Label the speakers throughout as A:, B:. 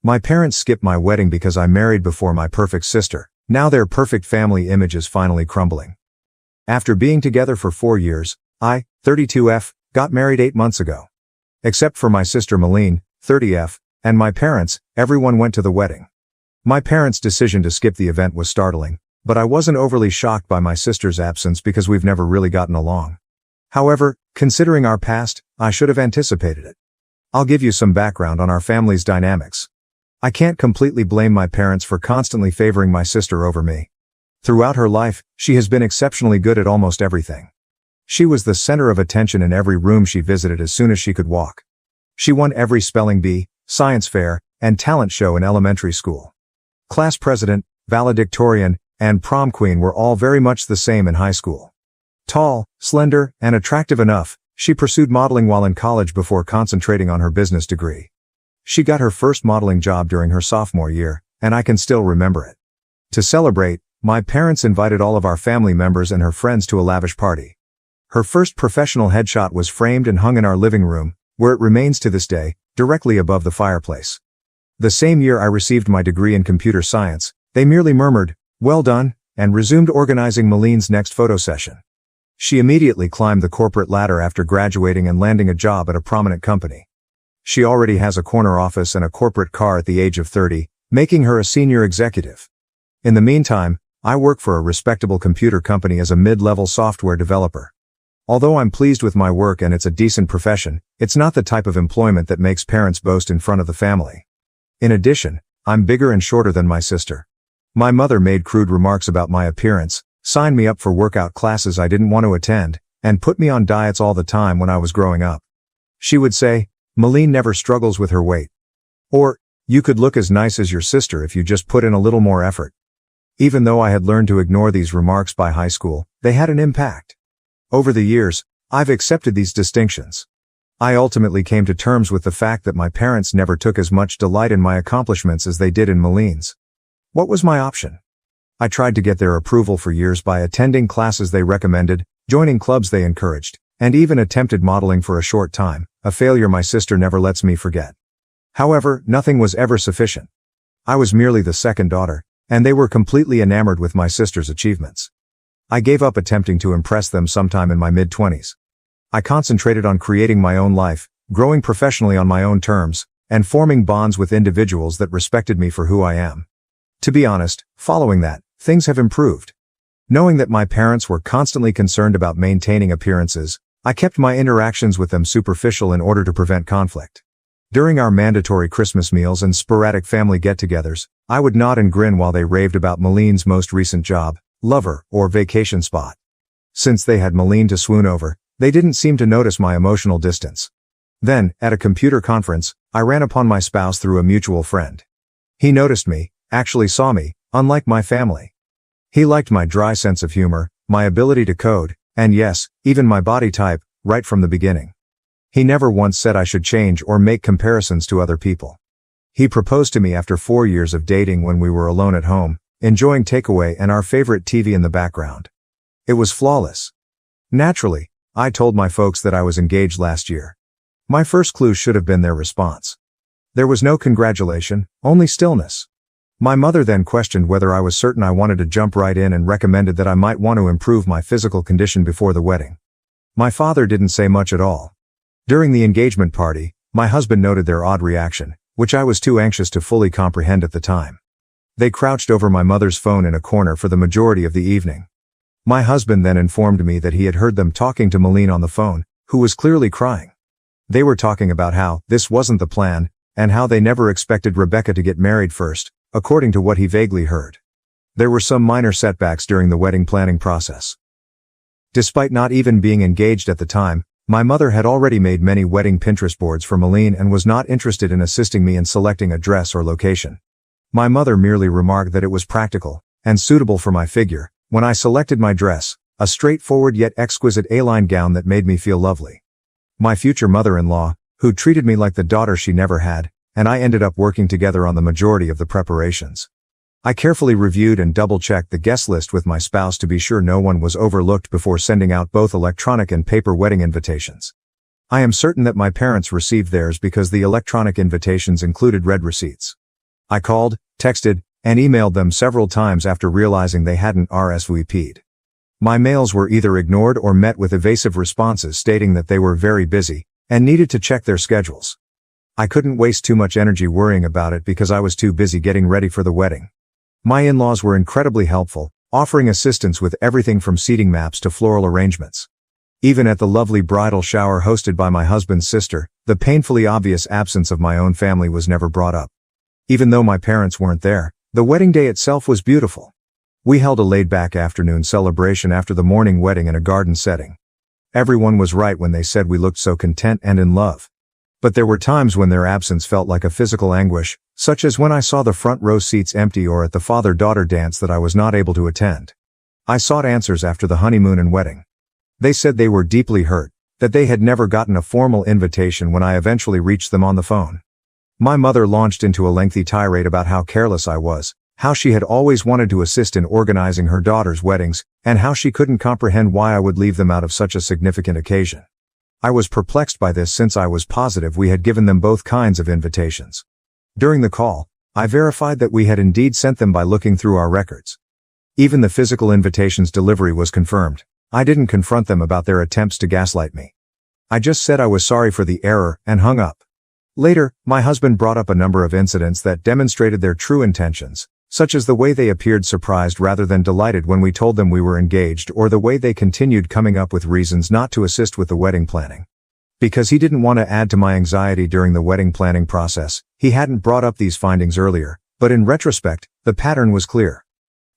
A: My parents skipped my wedding because I married before my perfect sister. Now their perfect family image is finally crumbling. After being together for 4 years, I, 32F, got married 8 months ago. Except for my sister Meline, 30F, and my parents, everyone went to the wedding. My parents' decision to skip the event was startling, but I wasn't overly shocked by my sister's absence because we've never really gotten along. However, considering our past, I should have anticipated it. I'll give you some background on our family's dynamics. I can't completely blame my parents for constantly favoring my sister over me. Throughout her life, she has been exceptionally good at almost everything. She was the center of attention in every room she visited as soon as she could walk. She won every spelling bee, science fair, and talent show in elementary school. Class president, valedictorian, and prom queen were all very much the same in high school. Tall, slender, and attractive enough, she pursued modeling while in college before concentrating on her business degree. She got her first modeling job during her sophomore year, and I can still remember it. To celebrate, my parents invited all of our family members and her friends to a lavish party. Her first professional headshot was framed and hung in our living room, where it remains to this day, directly above the fireplace. The same year I received my degree in computer science, they merely murmured, "Well done," and resumed organizing Meline's next photo session. She immediately climbed the corporate ladder after graduating and landing a job at a prominent company. She already has a corner office and a corporate car at the age of 30, making her a senior executive. In the meantime, I work for a respectable computer company as a mid-level software developer. Although I'm pleased with my work and it's a decent profession, it's not the type of employment that makes parents boast in front of the family. In addition, I'm bigger and shorter than my sister. My mother made crude remarks about my appearance, signed me up for workout classes I didn't want to attend, and put me on diets all the time when I was growing up. She would say, "Meline never struggles with her weight." Or, "You could look as nice as your sister if you just put in a little more effort." Even though I had learned to ignore these remarks by high school, they had an impact. Over the years, I've accepted these distinctions. I ultimately came to terms with the fact that my parents never took as much delight in my accomplishments as they did in Meline's. What was my option? I tried to get their approval for years by attending classes they recommended, joining clubs they encouraged, and even attempted modeling for a short time, a failure my sister never lets me forget. However, nothing was ever sufficient. I was merely the second daughter, and they were completely enamored with my sister's achievements. I gave up attempting to impress them sometime in my mid-20s. I concentrated on creating my own life, growing professionally on my own terms, and forming bonds with individuals that respected me for who I am. To be honest, following that, things have improved. Knowing that my parents were constantly concerned about maintaining appearances, I kept my interactions with them superficial in order to prevent conflict. During our mandatory Christmas meals and sporadic family get-togethers, I would nod and grin while they raved about Meline's most recent job, lover, or vacation spot. Since they had Meline to swoon over, they didn't seem to notice my emotional distance. Then, at a computer conference, I ran upon my spouse through a mutual friend. He noticed me, actually saw me, unlike my family. He liked my dry sense of humor, my ability to code, and yes, even my body type, right from the beginning. He never once said I should change or make comparisons to other people. He proposed to me after 4 years of dating when we were alone at home, enjoying takeaway and our favorite TV in the background. It was flawless. Naturally, I told my folks that I was engaged last year. My first clue should have been their response. There was no congratulation, only stillness. My mother then questioned whether I was certain I wanted to jump right in and recommended that I might want to improve my physical condition before the wedding. My father didn't say much at all. During the engagement party, my husband noted their odd reaction, which I was too anxious to fully comprehend at the time. They crouched over my mother's phone in a corner for the majority of the evening. My husband then informed me that he had heard them talking to Meline on the phone, who was clearly crying. They were talking about how this wasn't the plan, and how they never expected Rebecca to get married first, according to what he vaguely heard. There were some minor setbacks during the wedding planning process. Despite not even being engaged at the time, my mother had already made many wedding Pinterest boards for Meline and was not interested in assisting me in selecting a dress or location. My mother merely remarked that it was practical and suitable for my figure when I selected my dress, a straightforward yet exquisite A-line gown that made me feel lovely. My future mother-in-law, who treated me like the daughter she never had, and I ended up working together on the majority of the preparations. I carefully reviewed and double-checked the guest list with my spouse to be sure no one was overlooked before sending out both electronic and paper wedding invitations. I am certain that my parents received theirs because the electronic invitations included red receipts. I called, texted, and emailed them several times after realizing they hadn't RSVP'd. My mails were either ignored or met with evasive responses stating that they were very busy and needed to check their schedules. I couldn't waste too much energy worrying about it because I was too busy getting ready for the wedding. My in-laws were incredibly helpful, offering assistance with everything from seating maps to floral arrangements. Even at the lovely bridal shower hosted by my husband's sister, the painfully obvious absence of my own family was never brought up. Even though my parents weren't there, the wedding day itself was beautiful. We held a laid-back afternoon celebration after the morning wedding in a garden setting. Everyone was right when they said we looked so content and in love. But there were times when their absence felt like a physical anguish, such as when I saw the front row seats empty or at the father-daughter dance that I was not able to attend. I sought answers after the honeymoon and wedding. They said they were deeply hurt, that they had never gotten a formal invitation when I eventually reached them on the phone. My mother launched into a lengthy tirade about how careless I was, how she had always wanted to assist in organizing her daughter's weddings, and how she couldn't comprehend why I would leave them out of such a significant occasion. I was perplexed by this since I was positive we had given them both kinds of invitations. During the call, I verified that we had indeed sent them by looking through our records. Even the physical invitation's delivery was confirmed. I didn't confront them about their attempts to gaslight me. I just said I was sorry for the error and hung up. Later, my husband brought up a number of incidents that demonstrated their true intentions, such as the way they appeared surprised rather than delighted when we told them we were engaged, or the way they continued coming up with reasons not to assist with the wedding planning. Because he didn't want to add to my anxiety during the wedding planning process, he hadn't brought up these findings earlier, but in retrospect, the pattern was clear.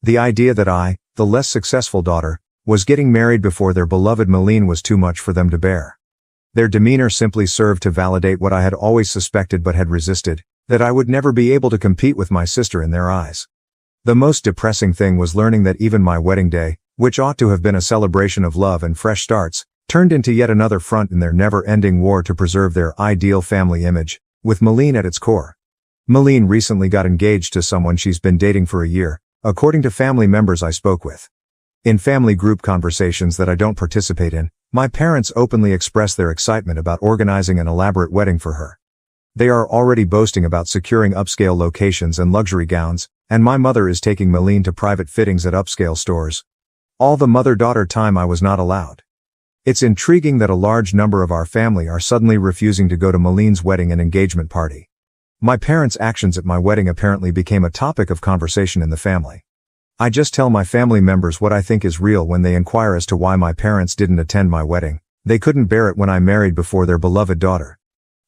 A: The idea that I, the less successful daughter, was getting married before their beloved Meline was too much for them to bear. Their demeanor simply served to validate what I had always suspected but had resisted, that I would never be able to compete with my sister in their eyes. The most depressing thing was learning that even my wedding day, which ought to have been a celebration of love and fresh starts, turned into yet another front in their never-ending war to preserve their ideal family image, with Meline at its core. Meline recently got engaged to someone she's been dating for a year, according to family members I spoke with. In family group conversations that I don't participate in, my parents openly express their excitement about organizing an elaborate wedding for her. They are already boasting about securing upscale locations and luxury gowns, and my mother is taking Meline to private fittings at upscale stores. All the mother-daughter time I was not allowed. It's intriguing that a large number of our family are suddenly refusing to go to Meline's wedding and engagement party. My parents' actions at my wedding apparently became a topic of conversation in the family. I just tell my family members what I think is real when they inquire as to why my parents didn't attend my wedding. They couldn't bear it when I married before their beloved daughter.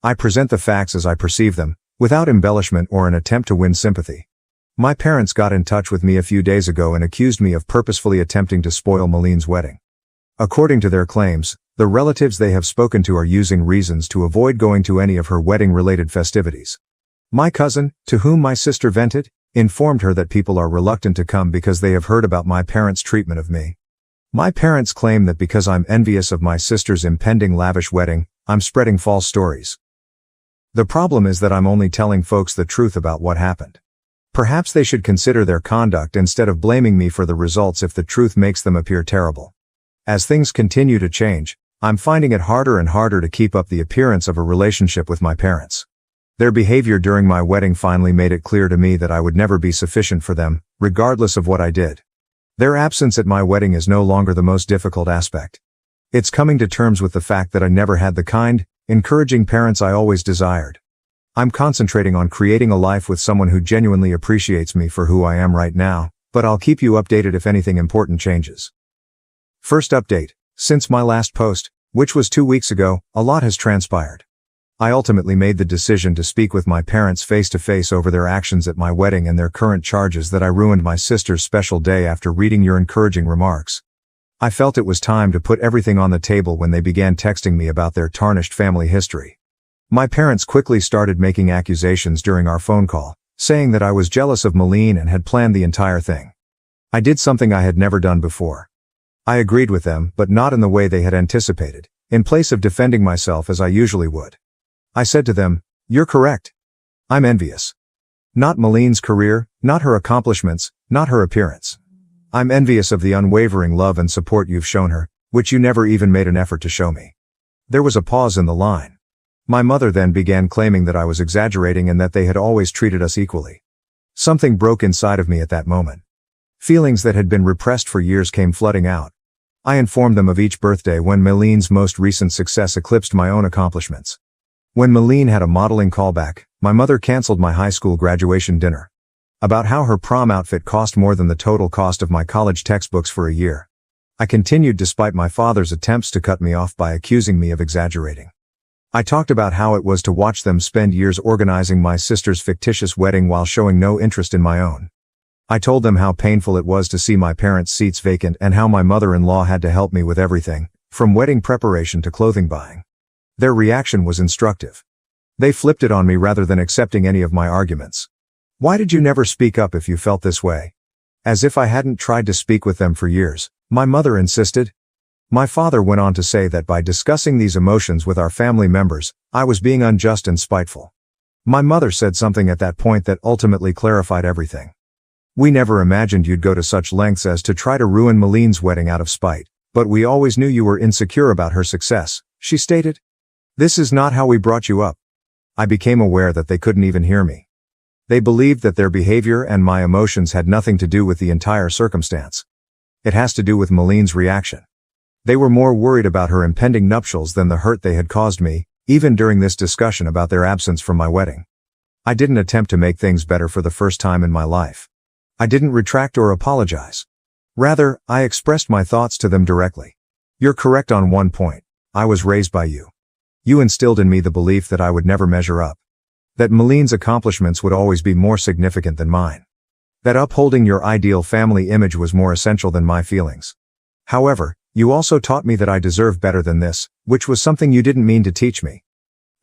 A: I present the facts as I perceive them, without embellishment or an attempt to win sympathy. My parents got in touch with me a few days ago and accused me of purposefully attempting to spoil Meline's wedding. According to their claims, the relatives they have spoken to are using reasons to avoid going to any of her wedding-related festivities. My cousin, to whom my sister vented, informed her that people are reluctant to come because they have heard about my parents' treatment of me. My parents claim that because I'm envious of my sister's impending lavish wedding, I'm spreading false stories. The problem is that I'm only telling folks the truth about what happened. Perhaps they should consider their conduct instead of blaming me for the results if the truth makes them appear terrible. As things continue to change, I'm finding it harder and harder to keep up the appearance of a relationship with my parents. Their behavior during my wedding finally made it clear to me that I would never be sufficient for them, regardless of what I did. Their absence at my wedding is no longer the most difficult aspect. It's coming to terms with the fact that I never had the kind, encouraging parents I always desired. I'm concentrating on creating a life with someone who genuinely appreciates me for who I am right now, but I'll keep you updated if anything important changes. First update. Since my last post, which was 2 weeks ago, a lot has transpired. I ultimately made the decision to speak with my parents face-to-face over their actions at my wedding and their current charges that I ruined my sister's special day after reading your encouraging remarks. I felt it was time to put everything on the table when they began texting me about their tarnished family history. My parents quickly started making accusations during our phone call, saying that I was jealous of Meline and had planned the entire thing. I did something I had never done before. I agreed with them, but not in the way they had anticipated, in place of defending myself as I usually would. I said to them, "You're correct. I'm envious. Not Meline's career, not her accomplishments, not her appearance. I'm envious of the unwavering love and support you've shown her, which you never even made an effort to show me." There was a pause in the line. My mother then began claiming that I was exaggerating and that they had always treated us equally. Something broke inside of me at that moment. Feelings that had been repressed for years came flooding out. I informed them of each birthday when Meline's most recent success eclipsed my own accomplishments. When Meline had a modeling callback, my mother canceled my high school graduation dinner. About how her prom outfit cost more than the total cost of my college textbooks for a year. I continued despite my father's attempts to cut me off by accusing me of exaggerating. I talked about how it was to watch them spend years organizing my sister's fictitious wedding while showing no interest in my own. I told them how painful it was to see my parents' seats vacant and how my mother-in-law had to help me with everything, from wedding preparation to clothing buying. Their reaction was instructive. They flipped it on me rather than accepting any of my arguments. Why did you never speak up if you felt this way? As if I hadn't tried to speak with them for years, my mother insisted. My father went on to say that by discussing these emotions with our family members, I was being unjust and spiteful. My mother said something at that point that ultimately clarified everything. We never imagined you'd go to such lengths as to try to ruin Meline's wedding out of spite, but we always knew you were insecure about her success, she stated. This is not how we brought you up. I became aware that they couldn't even hear me. They believed that their behavior and my emotions had nothing to do with the entire circumstance. It has to do with Meline's reaction. They were more worried about her impending nuptials than the hurt they had caused me, even during this discussion about their absence from my wedding. I didn't attempt to make things better for the first time in my life. I didn't retract or apologize. Rather, I expressed my thoughts to them directly. You're correct on one point. I was raised by you. You instilled in me the belief that I would never measure up. That Meline's accomplishments would always be more significant than mine. That upholding your ideal family image was more essential than my feelings. However, you also taught me that I deserve better than this, which was something you didn't mean to teach me.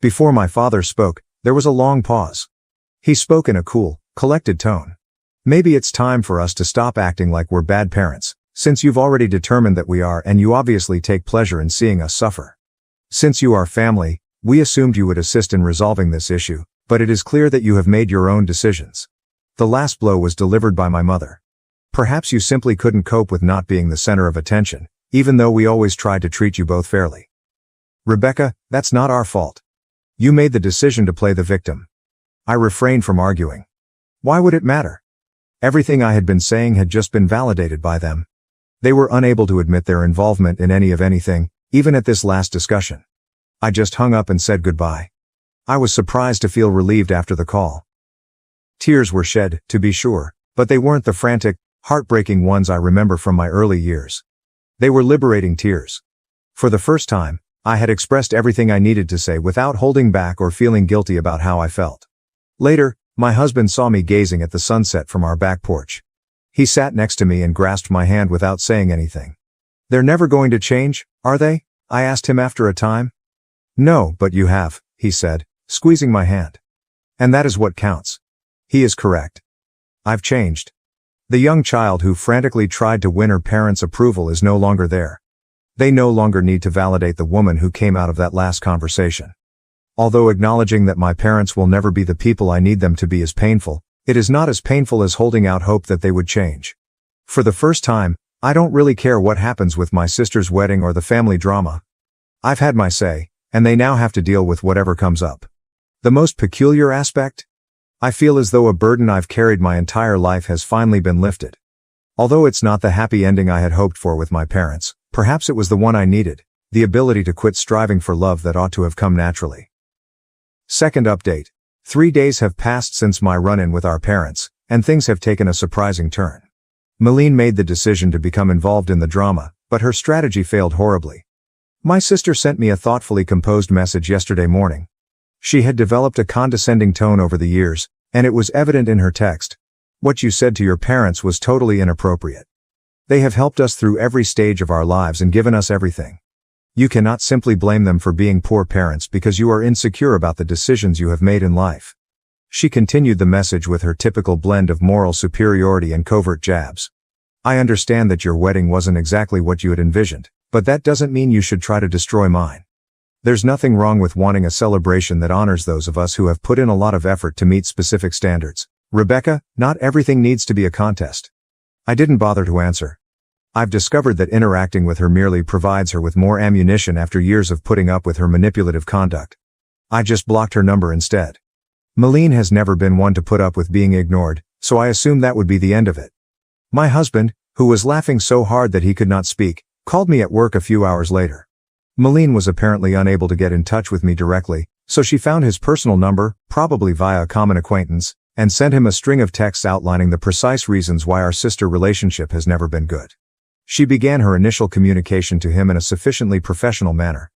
A: Before my father spoke, there was a long pause. He spoke in a cool, collected tone. Maybe it's time for us to stop acting like we're bad parents, since you've already determined that we are and you obviously take pleasure in seeing us suffer. Since you are family, we assumed you would assist in resolving this issue, but it is clear that you have made your own decisions. The last blow was delivered by my mother. Perhaps you simply couldn't cope with not being the center of attention, even though we always tried to treat you both fairly. Rebecca, that's not our fault. You made the decision to play the victim. I refrained from arguing. Why would it matter? Everything I had been saying had just been validated by them. They were unable to admit their involvement in any of anything, even at this last discussion. I just hung up and said goodbye. I was surprised to feel relieved after the call. Tears were shed, to be sure, but they weren't the frantic, heartbreaking ones I remember from my early years. They were liberating tears. For the first time, I had expressed everything I needed to say without holding back or feeling guilty about how I felt. Later, my husband saw me gazing at the sunset from our back porch. He sat next to me and grasped my hand without saying anything. They're never going to change, are they? I asked him after a time. No, but you have, he said, squeezing my hand. And that is what counts. He is correct. I've changed. The young child who frantically tried to win her parents' approval is no longer there. They no longer need to validate the woman who came out of that last conversation. Although acknowledging that my parents will never be the people I need them to be is painful, it is not as painful as holding out hope that they would change. For the first time, I don't really care what happens with my sister's wedding or the family drama. I've had my say, and they now have to deal with whatever comes up. The most peculiar aspect? I feel as though a burden I've carried my entire life has finally been lifted. Although it's not the happy ending I had hoped for with my parents, perhaps it was the one I needed, the ability to quit striving for love that ought to have come naturally. Second update. 3 days have passed since my run-in with our parents, and things have taken a surprising turn. Meline made the decision to become involved in the drama, but her strategy failed horribly. My sister sent me a thoughtfully composed message yesterday morning. She had developed a condescending tone over the years, and it was evident in her text. What you said to your parents was totally inappropriate. They have helped us through every stage of our lives and given us everything. You cannot simply blame them for being poor parents because you are insecure about the decisions you have made in life. She continued the message with her typical blend of moral superiority and covert jabs. I understand that your wedding wasn't exactly what you had envisioned, but that doesn't mean you should try to destroy mine. There's nothing wrong with wanting a celebration that honors those of us who have put in a lot of effort to meet specific standards. Rebecca, not everything needs to be a contest. I didn't bother to answer. I've discovered that interacting with her merely provides her with more ammunition after years of putting up with her manipulative conduct. I just blocked her number instead. Meline has never been one to put up with being ignored, So I assumed that would be the end of it. My husband, who was laughing so hard that he could not speak, called me at work a few hours later. Meline was apparently unable to get in touch with me directly, so she found his personal number, probably via a common acquaintance, and sent him a string of texts outlining the precise reasons why our sister relationship has never been good. She began her initial communication to him in a sufficiently professional manner.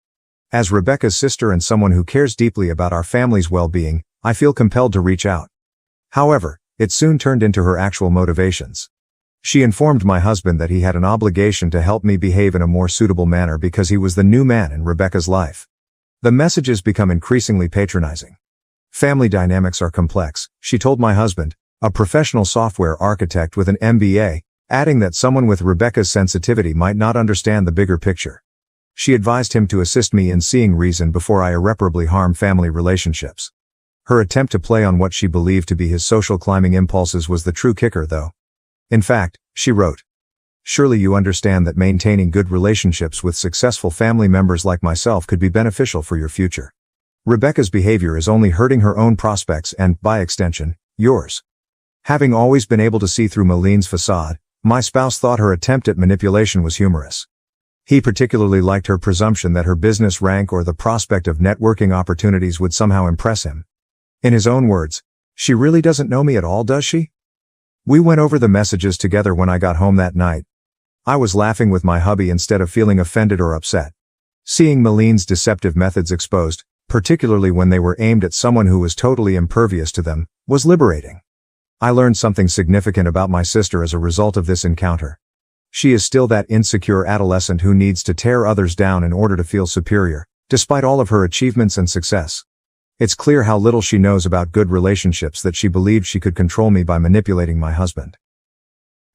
A: As Rebecca's sister and someone who cares deeply about our family's well-being, I feel compelled to reach out. However, it soon turned into her actual motivations. She informed my husband that he had an obligation to help me behave in a more suitable manner because he was the new man in Rebecca's life. The messages become increasingly patronizing. Family dynamics are complex, she told my husband, a professional software architect with an MBA, adding that someone with Rebecca's sensitivity might not understand the bigger picture. She advised him to assist me in seeing reason before I irreparably harm family relationships. Her attempt to play on what she believed to be his social climbing impulses was the true kicker, though. In fact, she wrote, "Surely you understand that maintaining good relationships with successful family members like myself could be beneficial for your future. Rebecca's behavior is only hurting her own prospects and, by extension, yours." Having always been able to see through Meline's facade, my spouse thought her attempt at manipulation was humorous. He particularly liked her presumption that her business rank or the prospect of networking opportunities would somehow impress him. In his own words, "She really doesn't know me at all, does she?" We went over the messages together when I got home that night. I was laughing with my hubby instead of feeling offended or upset. Seeing Meline's deceptive methods exposed, particularly when they were aimed at someone who was totally impervious to them, was liberating. I learned something significant about my sister as a result of this encounter. She is still that insecure adolescent who needs to tear others down in order to feel superior, despite all of her achievements and success. It's clear how little she knows about good relationships that she believed she could control me by manipulating my husband.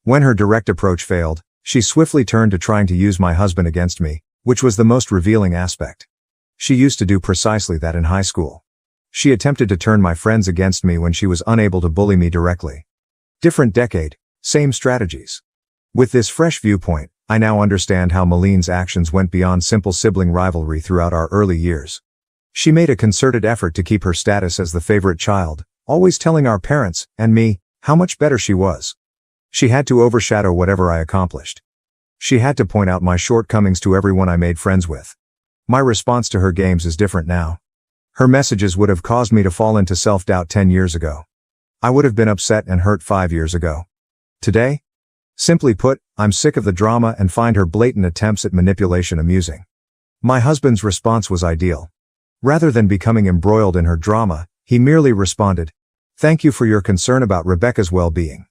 A: When her direct approach failed, she swiftly turned to trying to use my husband against me, which was the most revealing aspect. She used to do precisely that in high school. She attempted to turn my friends against me when she was unable to bully me directly. Different decade, same strategies. With this fresh viewpoint, I now understand how Meline's actions went beyond simple sibling rivalry throughout our early years. She made a concerted effort to keep her status as the favorite child, always telling our parents, and me, how much better she was. She had to overshadow whatever I accomplished. She had to point out my shortcomings to everyone I made friends with. My response to her games is different now. Her messages would have caused me to fall into self-doubt 10 years ago. I would have been upset and hurt 5 years ago. Today? Simply put, I'm sick of the drama and find her blatant attempts at manipulation amusing. My husband's response was ideal. Rather than becoming embroiled in her drama, he merely responded, "Thank you for your concern about Rebecca's well-being.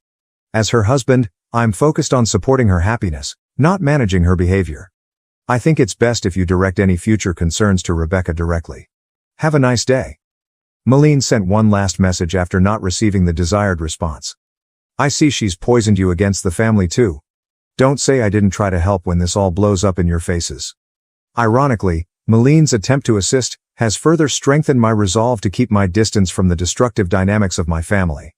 A: As her husband, I'm focused on supporting her happiness, not managing her behavior. I think it's best if you direct any future concerns to Rebecca directly. Have a nice day." Meline sent one last message after not receiving the desired response. "I see she's poisoned you against the family too. Don't say I didn't try to help when this all blows up in your faces." Ironically, Meline's attempt to assist has further strengthened my resolve to keep my distance from the destructive dynamics of my family.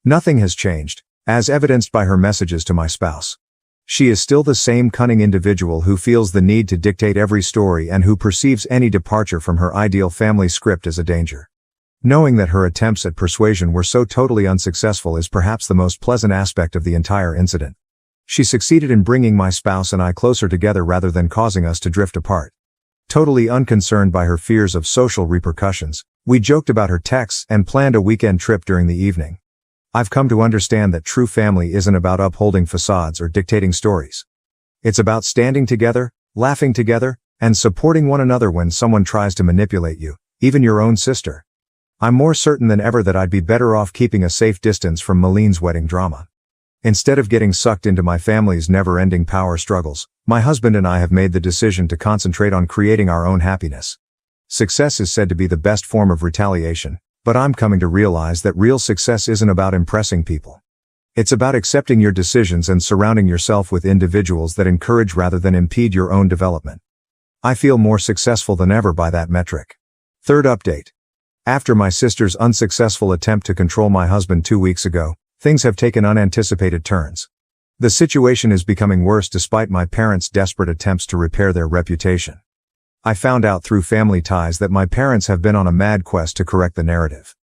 A: Nothing has changed, as evidenced by her messages to my spouse. She is still the same cunning individual who feels the need to dictate every story and who perceives any departure from her ideal family script as a danger. Knowing that her attempts at persuasion were so totally unsuccessful is perhaps the most pleasant aspect of the entire incident. She succeeded in bringing my spouse and I closer together rather than causing us to drift apart. Totally unconcerned by her fears of social repercussions, we joked about her texts and planned a weekend trip during the evening. I've come to understand that true family isn't about upholding facades or dictating stories. It's about standing together, laughing together, and supporting one another when someone tries to manipulate you, even your own sister. I'm more certain than ever that I'd be better off keeping a safe distance from Meline's wedding drama. Instead of getting sucked into my family's never-ending power struggles, my husband and I have made the decision to concentrate on creating our own happiness. Success is said to be the best form of retaliation, but I'm coming to realize that real success isn't about impressing people. It's about accepting your decisions and surrounding yourself with individuals that encourage rather than impede your own development. I feel more successful than ever by that metric. Third update. After my sister's unsuccessful attempt to control my husband 2 weeks ago, things have taken unanticipated turns. The situation is becoming worse despite my parents' desperate attempts to repair their reputation. I found out through family ties that my parents have been on a mad quest to correct the narrative.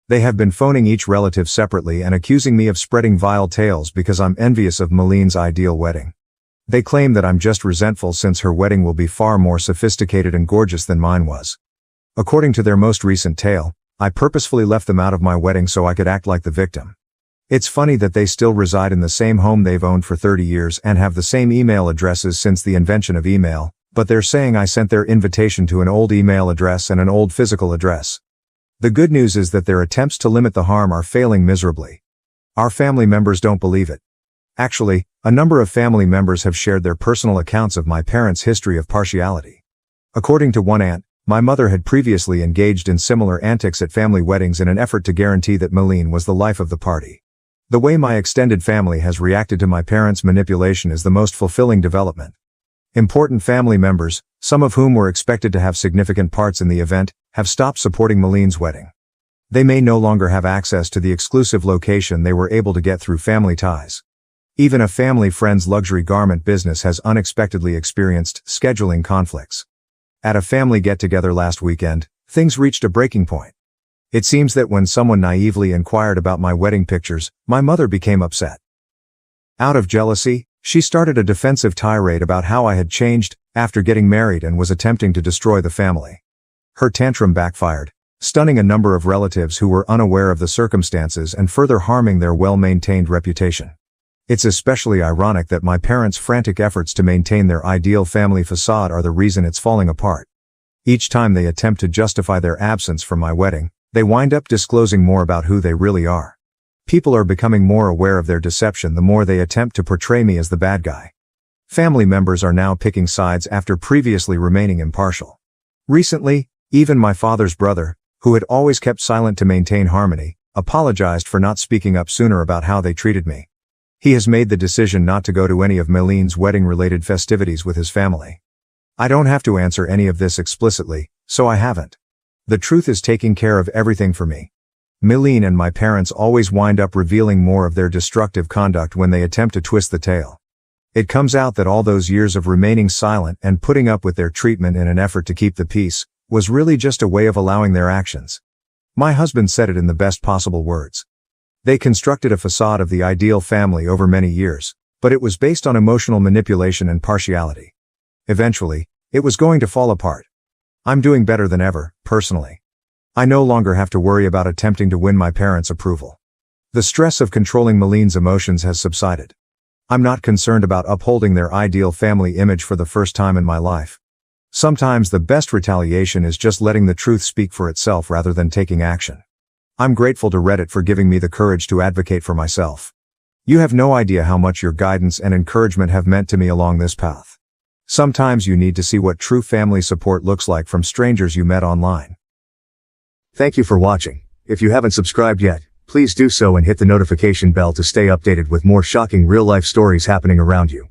A: They have been phoning each relative separately and accusing me of spreading vile tales because I'm envious of Meline's ideal wedding. They claim that I'm just resentful since her wedding will be far more sophisticated and gorgeous than mine was. According to their most recent tale, I purposefully left them out of my wedding so I could act like the victim. It's funny that they still reside in the same home they've owned for 30 years and have the same email addresses since the invention of email, but they're saying I sent their invitation to an old email address and an old physical address. The good news is that their attempts to limit the harm are failing miserably. Our family members don't believe it. Actually, a number of family members have shared their personal accounts of my parents' history of partiality. According to one aunt, my mother had previously engaged in similar antics at family weddings in an effort to guarantee that Meline was the life of the party. The way my extended family has reacted to my parents' manipulation is the most fulfilling development. Important family members, some of whom were expected to have significant parts in the event, have stopped supporting Meline's wedding. They may no longer have access to the exclusive location they were able to get through family ties. Even a family friend's luxury garment business has unexpectedly experienced scheduling conflicts. At a family get-together last weekend, things reached a breaking point. It seems that when someone naively inquired about my wedding pictures, my mother became upset. Out of jealousy, she started a defensive tirade about how I had changed after getting married and was attempting to destroy the family. Her tantrum backfired, stunning a number of relatives who were unaware of the circumstances and further harming their well-maintained reputation. It's especially ironic that my parents' frantic efforts to maintain their ideal family facade are the reason it's falling apart. Each time they attempt to justify their absence from my wedding, they wind up disclosing more about who they really are. People are becoming more aware of their deception the more they attempt to portray me as the bad guy. Family members are now picking sides after previously remaining impartial. Recently, even my father's brother, who had always kept silent to maintain harmony, apologized for not speaking up sooner about how they treated me. He has made the decision not to go to any of Meline's wedding-related festivities with his family. I don't have to answer any of this explicitly, so I haven't. The truth is taking care of everything for me. Meline and my parents always wind up revealing more of their destructive conduct when they attempt to twist the tale. It comes out that all those years of remaining silent and putting up with their treatment in an effort to keep the peace was really just a way of allowing their actions. My husband said it in the best possible words. They constructed a facade of the ideal family over many years, but it was based on emotional manipulation and partiality. Eventually, it was going to fall apart. I'm doing better than ever, personally. I no longer have to worry about attempting to win my parents' approval. The stress of controlling Meline's emotions has subsided. I'm not concerned about upholding their ideal family image for the first time in my life. Sometimes the best retaliation is just letting the truth speak for itself rather than taking action. I'm grateful to Reddit for giving me the courage to advocate for myself. You have no idea how much your guidance and encouragement have meant to me along this path. Sometimes you need to see what true family support looks like from strangers you met online. Thank you for watching. If you haven't subscribed yet, please do so and hit the notification bell to stay updated with more shocking real-life stories happening around you.